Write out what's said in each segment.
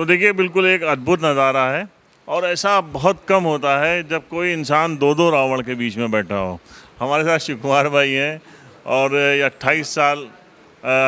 तो देखिए बिल्कुल एक अद्भुत नज़ारा है और ऐसा बहुत कम होता है जब कोई इंसान दो दो रावण के बीच में बैठा हो। हमारे साथ शिव कुमार भाई हैं और ये 28 साल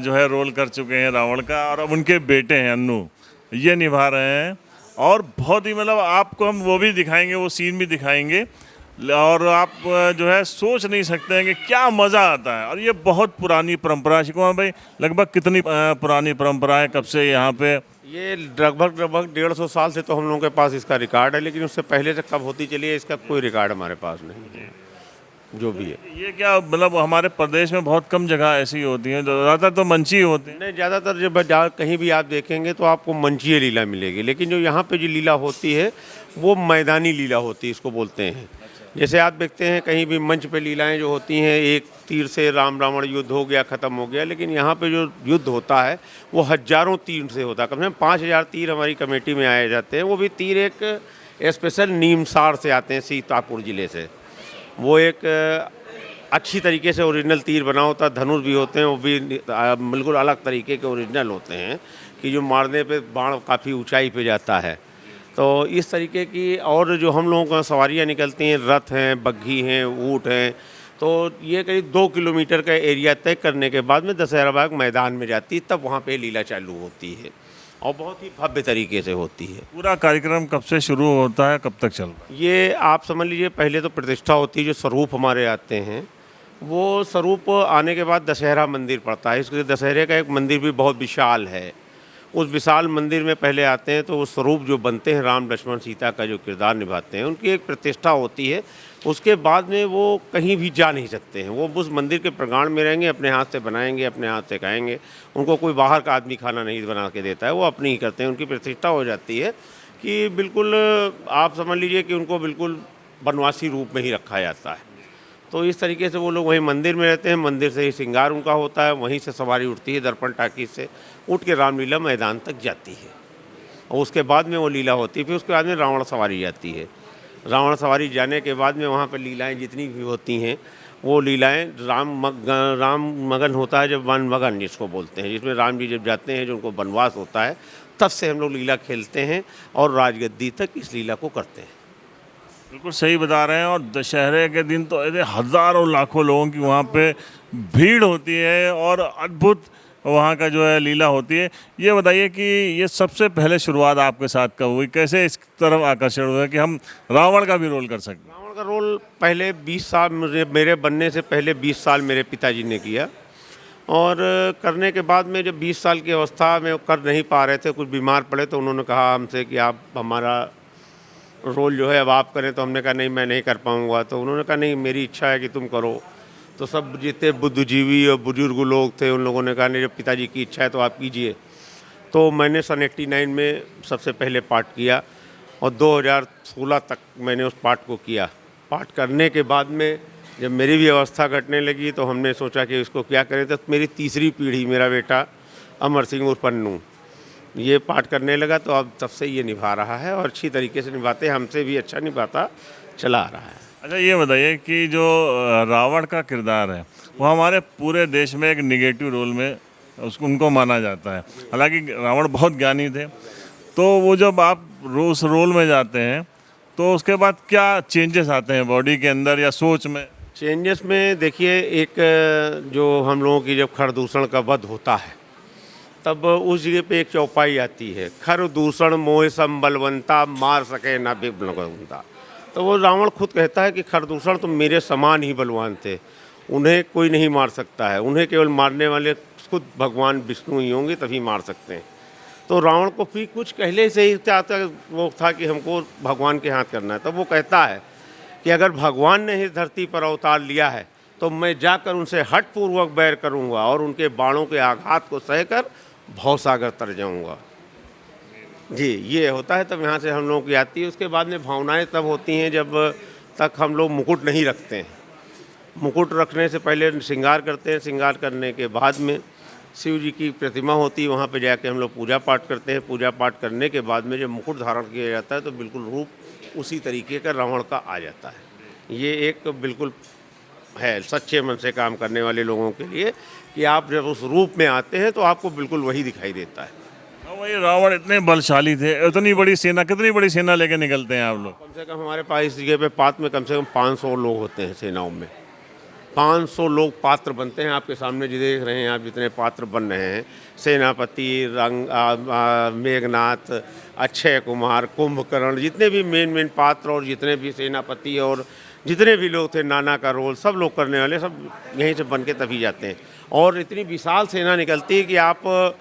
जो है रोल कर चुके हैं रावण का, और अब उनके बेटे हैं अन्नू, ये निभा रहे हैं। और बहुत ही मतलब आपको हम वो भी दिखाएंगे, वो सीन भी दिखाएंगे, और आप जो है सोच नहीं सकते हैं कि क्या मज़ा आता है। और ये बहुत पुरानी परंपरा, शिव कुमार भाई लगभग कितनी पुरानी परंपरा है, कब से यहाँ पे? ये लगभग लगभग 150 साल से तो हम लोगों के पास इसका रिकॉर्ड है, लेकिन उससे पहले से कब होती चली है इसका कोई रिकॉर्ड हमारे पास नहीं है, जो भी है। ये क्या मतलब हमारे प्रदेश में बहुत कम जगह ऐसी होती हैं, ज़्यादातर तो मंची होते हैं। नहीं, ज़्यादातर जब कहीं भी आप देखेंगे तो आपको मंचीय लीला मिलेगी, लेकिन जो यहाँ पे जो लीला होती है वो मैदानी लीला होती है, इसको बोलते हैं। जैसे आप देखते हैं कहीं भी मंच पे लीलाएं जो होती हैं, एक तीर से राम रावण युद्ध हो गया, ख़त्म हो गया, लेकिन यहाँ पे जो युद्ध होता है वो हज़ारों तीर से होता है। कम से कम 5000 तीर हमारी कमेटी में आए जाते हैं। वो भी तीर एक स्पेशल नीमसार से आते हैं, सीतापुर ज़िले से। वो एक अच्छी तरीके से ओरिजिनल तीर बना होता है, धनुष भी होते हैं, वो भी बिल्कुल अलग तरीके के ओरिजिनल होते हैं कि जो मारने पे बाण काफ़ी ऊंचाई पे जाता है। तो इस तरीके की और जो हम लोगों का सवारियाँ निकलती हैं, रथ हैं, बग्घी हैं, ऊँट हैं, तो ये करीब 2 किलोमीटर का एरिया तय करने के बाद में दशहरा बाग मैदान में जाती है, तब वहाँ पे लीला चालू होती है और बहुत ही भव्य तरीके से होती है। पूरा कार्यक्रम कब से शुरू होता है, कब तक चलता है? ये आप समझ लीजिए पहले तो प्रतिष्ठा होती है, जो स्वरूप हमारे आते हैं, वो स्वरूप आने के बाद दशहरा मंदिर पड़ता है। इसलिए दशहरे का एक मंदिर भी बहुत विशाल है। उस विशाल मंदिर में पहले आते हैं तो वो स्वरूप जो बनते हैं, राम लक्ष्मण सीता का जो किरदार निभाते हैं, उनकी एक प्रतिष्ठा होती है। उसके बाद में वो कहीं भी जा नहीं सकते हैं, वो उस मंदिर के प्रांगण में रहेंगे, अपने हाथ से बनाएंगे, अपने हाथ से खाएंगे। उनको कोई बाहर का आदमी खाना नहीं बना के देता है, वो अपनी ही करते हैं। उनकी प्रतिष्ठा हो जाती है कि बिल्कुल आप समझ लीजिए कि उनको बिल्कुल वनवासी रूप में ही रखा जाता है। तो इस तरीके से वो लोग वहीं मंदिर में रहते हैं, मंदिर से ही श्रृंगार उनका होता है, वहीं से सवारी उठती है दर्पण टाकीज से, उठ के रामलीला मैदान तक जाती है और उसके बाद में वो लीला होती है। फिर उसके बाद में रावण सवारी जाती है। रावण सवारी जाने के बाद में वहाँ पर लीलाएं जितनी भी होती हैं, वो लीलाएं राम मगन होता है, जब वन मगन जिसको बोलते हैं, जिसमें राम जी जब जाते हैं, जो उनको वनवास होता है, तब से हम लोग लीला खेलते हैं और राजगद्दी तक इस लीला को करते हैं। बिल्कुल सही बता रहे हैं। और दशहरे के दिन तो ऐसे हज़ारों लाखों लोगों की वहाँ पे भीड़ होती है और अद्भुत वहाँ का जो है लीला होती है। ये बताइए कि ये सबसे पहले शुरुआत आपके साथ कब हुई, कैसे इस तरफ आकर्षण हुआ कि हम रावण का भी रोल कर सकते हैं? रावण का रोल पहले 20 साल मेरे बनने से पहले 20 साल मेरे पिताजी ने किया, और करने के बाद में जब 20 साल की अवस्था में कर नहीं पा रहे थे, कुछ बीमार पड़े, तो उन्होंने कहा हमसे कि आप हमारा रोल जो है अब आप करें। तो हमने कहा नहीं, मैं नहीं कर पाऊँगा। तो उन्होंने कहा नहीं, मेरी इच्छा है कि तुम करो। तो सब जितने बुद्धिजीवी और बुजुर्ग लोग थे, उन लोगों ने कहा नहीं, जब पिताजी की इच्छा है तो आप कीजिए। तो मैंने सन 89 में सबसे पहले पाठ किया और 2016 तक मैंने उस पाठ को किया। पाठ करने के बाद में जब मेरी भी अवस्था घटने लगी तो हमने सोचा कि इसको क्या करें। तो मेरी तीसरी पीढ़ी, मेरा बेटा अमर सिंह उर्फ अन्नू, ये पाठ करने लगा, तो अब तब से ये निभा रहा है और अच्छी तरीके से निभाते हैं, हमसे भी अच्छा निभाता चला आ रहा है। अच्छा ये बताइए कि जो रावण का किरदार है वो हमारे पूरे देश में एक निगेटिव रोल में उनको माना जाता है। हालांकि रावण बहुत ज्ञानी थे। तो वो जब आप उस रोल में जाते हैं तो उसके बाद क्या चेंजेस आते हैं बॉडी के अंदर या सोच में? चेंजेस में देखिए, एक जो हम लोगों की जब खरदूषण का वध होता है, तब उस जगह पे एक चौपाई आती है, खर दूषण मोह सम बलवंता, मार सके ना विबलवंता। तो वो रावण खुद कहता है कि खरदूषण तो मेरे समान ही बलवान थे, उन्हें कोई नहीं मार सकता है, उन्हें केवल मारने वाले खुद भगवान विष्णु ही होंगे, तभी मार सकते हैं। तो रावण को भी कुछ पहले से ही वो था कि हमको भगवान के हाथ करना है। तब वो कहता है कि अगर भगवान ने इस धरती पर अवतार लिया है तो मैं जाकर उनसे हठपूर्वक बैर करूंगा और उनके बाणों के आघात को सहकर भवसागर तर जाऊंगा। जी, ये होता है। तब यहाँ से हम लोगों की आती है। उसके बाद में भावनाएं तब होती हैं जब तक हम लोग मुकुट नहीं रखते हैं। मुकुट रखने से पहले श्रृंगार करते हैं। श्रृंगार करने के बाद में शिव जी की प्रतिमा होती है, वहाँ पे जाके हम लोग पूजा पाठ करते हैं। पूजा पाठ करने के बाद में जब मुकुट धारण किया जाता है तो बिल्कुल रूप उसी तरीके का रावण का आ जाता है। ये एक बिल्कुल है सच्चे मन से काम करने वाले लोगों के लिए कि आप जब उस रूप में आते हैं तो आपको बिल्कुल वही दिखाई देता है। वही रावण इतने बलशाली थे, इतनी बड़ी सेना, कितनी बड़ी सेना लेके निकलते हैं आप लोग? कम से कम हमारे पास इस जगह पे पात में कम से कम 500 लोग होते हैं सेनाओं में। 500 लोग पात्र बनते हैं। आपके सामने जो देख रहे हैं आप, जितने पात्र बन रहे हैं, सेनापति, मेघनाथ, अक्षय कुमार, कुंभकर्ण, जितने भी मेन पात्र और जितने भी सेनापति और जितने भी लोग थे, नाना का रोल सब लोग करने वाले, सब यहीं से बन के तभी जाते हैं। और इतनी विशाल सेना निकलती है कि आप,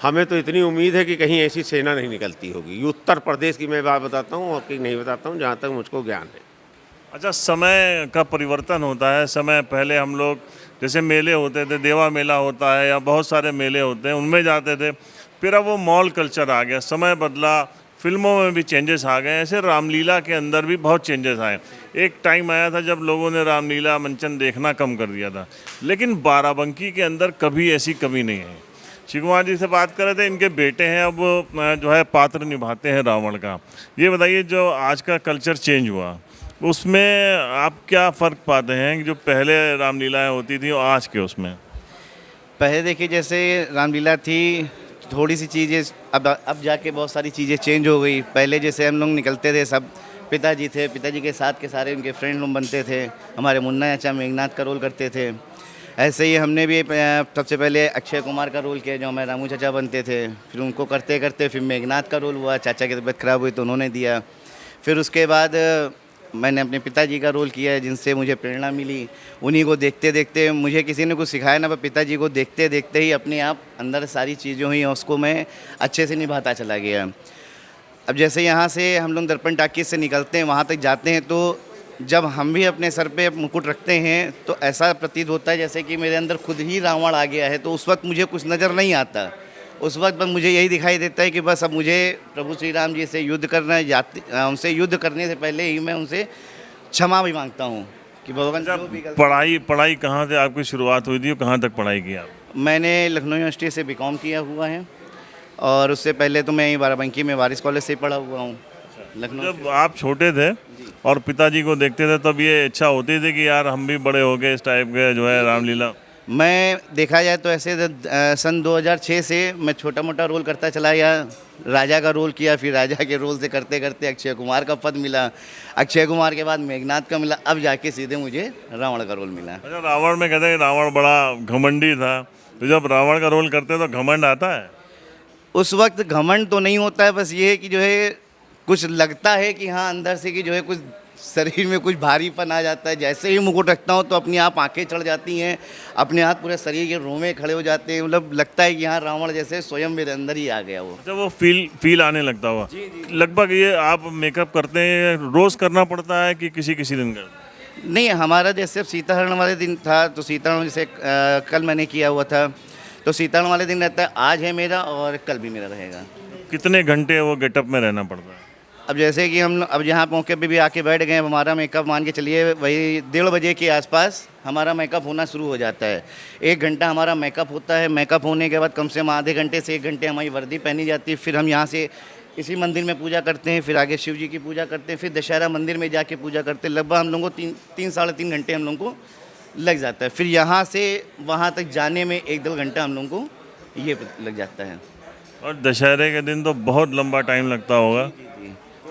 हमें तो इतनी उम्मीद है कि कहीं ऐसी सेना नहीं निकलती होगी। ये उत्तर प्रदेश की मैं बात बताता हूँ और कहीं नहीं बताता हूँ, जहाँ तक मुझको ज्ञान है। अच्छा, समय का परिवर्तन होता है। समय पहले हम लोग जैसे मेले होते थे, देवा मेला होता है या बहुत सारे मेले होते हैं, उनमें जाते थे। फिर अब वो मॉल कल्चर आ गया, समय बदला, फिल्मों में भी चेंजेस आ गए। ऐसे रामलीला के अंदर भी बहुत चेंजेस आए। एक टाइम आया था जब लोगों ने रामलीला मंचन देखना कम कर दिया था, लेकिन बाराबंकी के अंदर कभी ऐसी कमी नहीं है। शिव कुमार जी से बात कर रहे थे, इनके बेटे हैं, अब जो है पात्र निभाते हैं रावण का। ये बताइए, जो आज का कल्चर चेंज हुआ, उसमें आप क्या फ़र्क पाते हैं कि जो पहले रामलीलाएं होती थी और आज के उसमें? पहले देखिए, जैसे रामलीला थी, थोड़ी सी चीज़ें अब जाके बहुत सारी चीज़ें चेंज हो गई। पहले जैसे हम लोग निकलते थे, सब पिताजी थे, पिताजी के साथ के सारे उनके फ्रेंड लोग बनते थे। हमारे मुन्ना चाचा मेघनाथ का रोल करते थे। ऐसे ही हमने भी सबसे पहले अक्षय कुमार का रोल किया, जो हमारे रामू चाचा बनते थे। फिर उनको करते करते फिर मेघनाथ का रोल हुआ, चाचा की तबीयत ख़राब हुई तो उन्होंने दिया। फिर उसके बाद मैंने अपने पिताजी का रोल किया, जिनसे मुझे प्रेरणा मिली। उन्हीं को देखते देखते, मुझे किसी ने कुछ सिखाया ना, पर पिताजी को देखते देखते ही अपने आप अंदर सारी चीज़ें हुई, उसको मैं अच्छे से निभाता चला गया। अब जैसे यहाँ से हम लोग दर्पण टाकीज से निकलते हैं, वहाँ तक जाते हैं, तो जब हम भी अपने सर पे मुकुट रखते हैं तो ऐसा प्रतीत होता है जैसे कि मेरे अंदर खुद ही रावण आ गया है। तो उस वक्त मुझे कुछ नज़र नहीं आता। उस वक्त बस मुझे यही दिखाई देता है कि बस अब मुझे प्रभु श्री राम जी से युद्ध करना है। उनसे युद्ध करने से पहले ही मैं उनसे क्षमा भी मांगता हूँ कि भगवान जो भी पढ़ाई कहाँ से आपकी शुरुआत हुई थी और कहाँ तक पढ़ाई की आप? मैंने लखनऊ यूनिवर्सिटी से बीकॉम किया हुआ है, और उससे पहले तो मैं यहीं बाराबंकी में वारिस कॉलेज से पढ़ा हुआ हूँ, लखनऊ। जब आप छोटे थे और पिताजी को देखते थे, तब ये इच्छा होती थी कि यार हम भी बड़े हो गए, इस टाइप के जो है रामलीला? मैं देखा जाए तो ऐसे सन 2006 से मैं छोटा मोटा रोल करता चला गया। राजा का रोल किया, फिर राजा के रोल से करते करते अक्षय कुमार का पद मिला। अक्षय कुमार के बाद मेघनाथ का मिला, अब जाके सीधे मुझे रावण का रोल मिला। अच्छा, रावण में कहते हैं कि रावण बड़ा घमंडी था, तो जब रावण का रोल करते तो घमंड आता है? उस वक्त घमंड तो नहीं होता है, बस ये है कि जो है कुछ लगता है कि हाँ अंदर से कि जो है कुछ शरीर में कुछ भारीपन आ जाता है। जैसे ही मुकुट रखता हूँ तो अपनी आप आंखें चढ़ जाती हैं, अपने आप पूरे शरीर के रोमे खड़े हो जाते हैं। मतलब लगता है कि हाँ रावण जैसे स्वयं मेरे अंदर ही आ गया वो। अच्छा, वो फील आने लगता हुआ। लगभग ये आप मेकअप करते हैं, रोज़ करना पड़ता है कि किसी किसी दिन करते? नहीं, हमारा जैसे अब सीताहरण वाले दिन था तो सीताहरण जैसे कल मैंने किया हुआ था, तो सीताहरण वाले दिन रहता है, आज है मेरा और कल भी मेरा रहेगा। कितने घंटे वो गेटअप में रहना पड़ता है? अब जैसे कि हम अब यहाँ मौके पे भी आके बैठ गए, अब हमारा मेकअप मान के चलिए वही 1:30 बजे के आसपास हमारा मेकअप होना शुरू हो जाता है। 1 घंटा हमारा मेकअप होता है। मेकअप होने के बाद कम से कम आधे घंटे से 1 घंटे हमारी वर्दी पहनी जाती है। फिर हम यहाँ से इसी मंदिर में पूजा करते हैं, फिर आगे शिव जी की पूजा करते हैं, फिर दशहरा मंदिर में जाके पूजा करते हैं। लगभग हम लोगों को 3-3.5 घंटे हम लोगों को लग जाता है। फिर यहाँ से वहाँ तक जाने में 1-1.5 घंटा हम लोगों को ये लग जाता है। और दशहरे के दिन तो बहुत लंबा टाइम लगता होगा।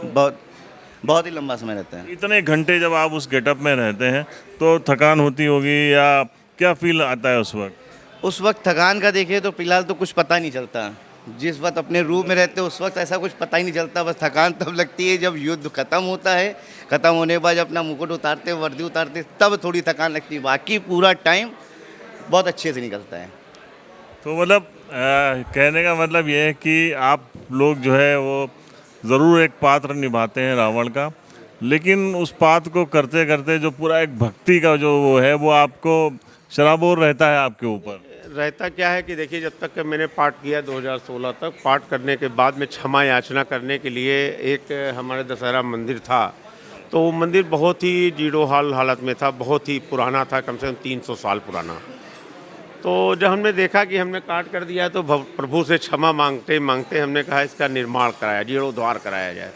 बहुत ही लंबा समय रहता है। इतने घंटे जब आप उस गेटअप में रहते हैं तो थकान होती होगी या क्या फील आता है उस वक्त? उस वक्त थकान का देखिए तो फिलहाल तो कुछ पता नहीं चलता। जिस वक्त अपने रूप में रहते हैं उस वक्त ऐसा कुछ पता ही नहीं चलता। बस थकान तब लगती है जब युद्ध खत्म होता है, खत्म होने के बाद जब अपना मुकुट उतारते, वर्दी उतारते, तब थोड़ी थकान लगती है। बाकी पूरा टाइम बहुत अच्छे से निकलता है। तो मतलब कहने का मतलब ये है कि आप लोग जो है वो ज़रूर एक पात्र निभाते हैं रावण का, लेकिन उस पात्र को करते करते जो पूरा एक भक्ति का जो वो है वो आपको शराबोर रहता है आपके ऊपर। रहता क्या है कि देखिए, जब तक कि मैंने पाठ किया 2016 तक, पाठ करने के बाद में क्षमा याचना करने के लिए एक हमारे दशहरा मंदिर था। तो वो मंदिर बहुत ही जीरो हालत में था, बहुत ही पुराना था, कम से कम 300 साल पुराना। तो जब हमने देखा कि हमने काट कर दिया तो प्रभु से क्षमा मांगते मांगते हमने कहा इसका निर्माण कराया, जीर्णोद्धार कराया जाए।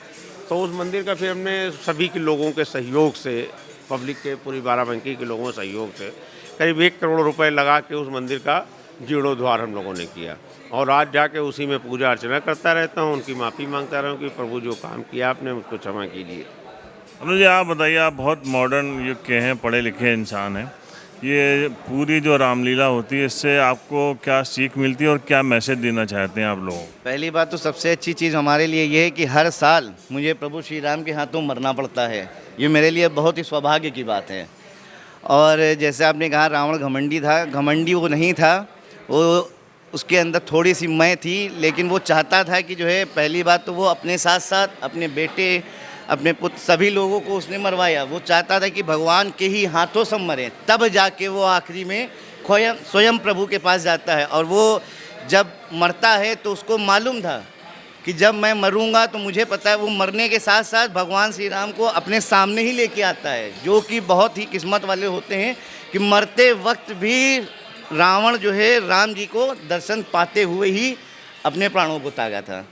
तो उस मंदिर का फिर हमने सभी के लोगों के सहयोग से, पब्लिक के, पूरी बाराबंकी के लोगों के सहयोग से करीब 1 करोड़ रुपए लगा के उस मंदिर का जीर्णोद्वार हम लोगों ने किया और आज जाके उसी में पूजा अर्चना करता रहता हूँ, उनकी माफ़ी मांगता रहूँ कि प्रभु जो काम किया आपने उसको क्षमा कीजिए। अनुज जी, आप बताइए, आप बहुत मॉडर्न युग के हैं, पढ़े लिखे इंसान हैं। ये पूरी जो रामलीला होती है, इससे आपको क्या सीख मिलती है और क्या मैसेज देना चाहते हैं आप लोगों को? पहली बात तो सबसे अच्छी चीज़ हमारे लिए ये है कि हर साल मुझे प्रभु श्री राम के हाथों मरना पड़ता है। ये मेरे लिए बहुत ही सौभाग्य की बात है। और जैसे आपने कहा रावण घमंडी था, घमंडी वो नहीं था, वो उसके अंदर थोड़ी सी मैं थी, लेकिन वो चाहता था कि जो है पहली बात तो वो अपने साथ साथ अपने बेटे, अपने पुत्र, सभी लोगों को उसने मरवाया। वो चाहता था कि भगवान के ही हाथों सब मरें, तब जाके वो आखिरी में स्वयं प्रभु के पास जाता है। और वो जब मरता है तो उसको मालूम था कि जब मैं मरूंगा तो मुझे पता है वो मरने के साथ साथ भगवान श्री राम को अपने सामने ही लेके आता है, जो कि बहुत ही किस्मत वाले होते हैं कि मरते वक्त भी रावण जो है राम जी को दर्शन पाते हुए ही अपने प्राणों को त्यागा था।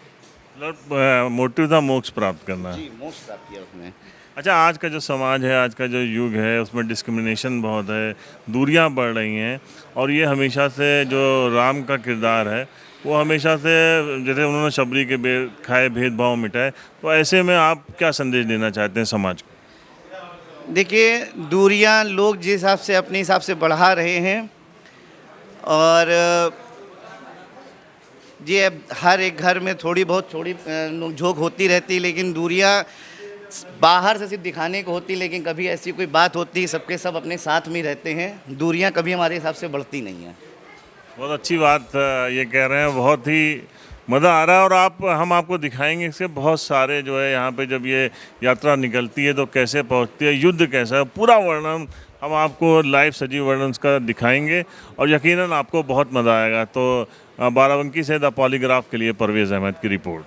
मतलब मोटिव था मोक्ष प्राप्त करना। जी, मोक्ष प्राप्त किया उसने। अच्छा, आज का जो समाज है, आज का जो युग है, उसमें डिस्क्रिमिनेशन बहुत है, दूरियां बढ़ रही हैं, और ये हमेशा से जो राम का किरदार है वो हमेशा से, जैसे उन्होंने शबरी के खाए भेदभाव मिटाए, तो ऐसे में आप क्या संदेश देना चाहते हैं समाज को? देखिए, दूरियां लोग जिस हिसाब से अपने हिसाब से बढ़ा रहे हैं, और ये हर एक घर में थोड़ी नोक-झोंक होती रहती, लेकिन दूरियां बाहर से सिर्फ दिखाने को होती, लेकिन कभी ऐसी कोई बात होती, सबके सब अपने साथ में रहते हैं, दूरियां कभी हमारे हिसाब से बढ़ती नहीं हैं। बहुत अच्छी बात ये कह रहे हैं, बहुत ही मज़ा आ रहा है। और हम आपको दिखाएंगे इसके बहुत सारे जो है यहाँ पे जब ये यात्रा निकलती है तो कैसे पहुँचती है, युद्ध कैसा है, पूरा वर्णन हम आपको लाइव सजीव वर्णन का दिखाएंगे और यकीनन आपको बहुत मज़ा आएगा। तो बाराबंकी से द पॉलीग्राफ के लिए परवेज़ अहमद की रिपोर्ट।